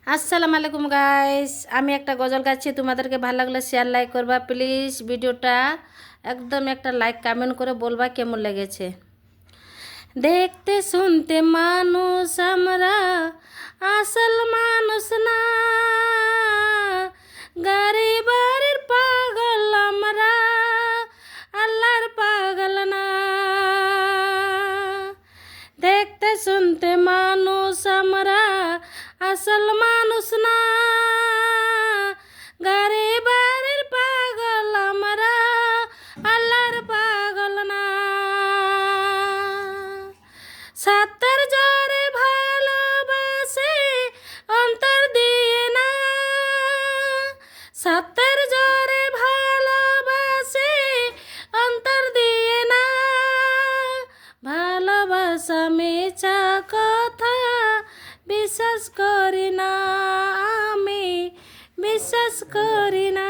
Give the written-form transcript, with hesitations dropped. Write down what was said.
আসসালামু আলাইকুম গাইস, আমি একটা গজল গাচ্ছি। তোমাদেরকে ভালো লাগলে শেয়ার লাইক করবা প্লিজ। ভিডিওটা একদম একটা লাইক কমেন্ট করে বলবা কেমন লেগেছে। দেখতে শুনতে মানুষ আমরা, আসল মানুষ না। গাড়ি বাড়ির পাগল আমরা, আল্লাহর পাগল না। দেখতে শুনতে মানুষ আমরা, আসল মানুষ না। গাড়ি বাড়ির পাগল আমরা, আল্লাহর পাগল না। সাতের জোরে ভালোবাসে অন্তর দিয়ে না। সাতের জোরে ভালোবাসে অন্তর দিয়ে না। ভালোবাসা মিছা কথা বিশ্বাস করি না, আমি বিশ্বাস করি না।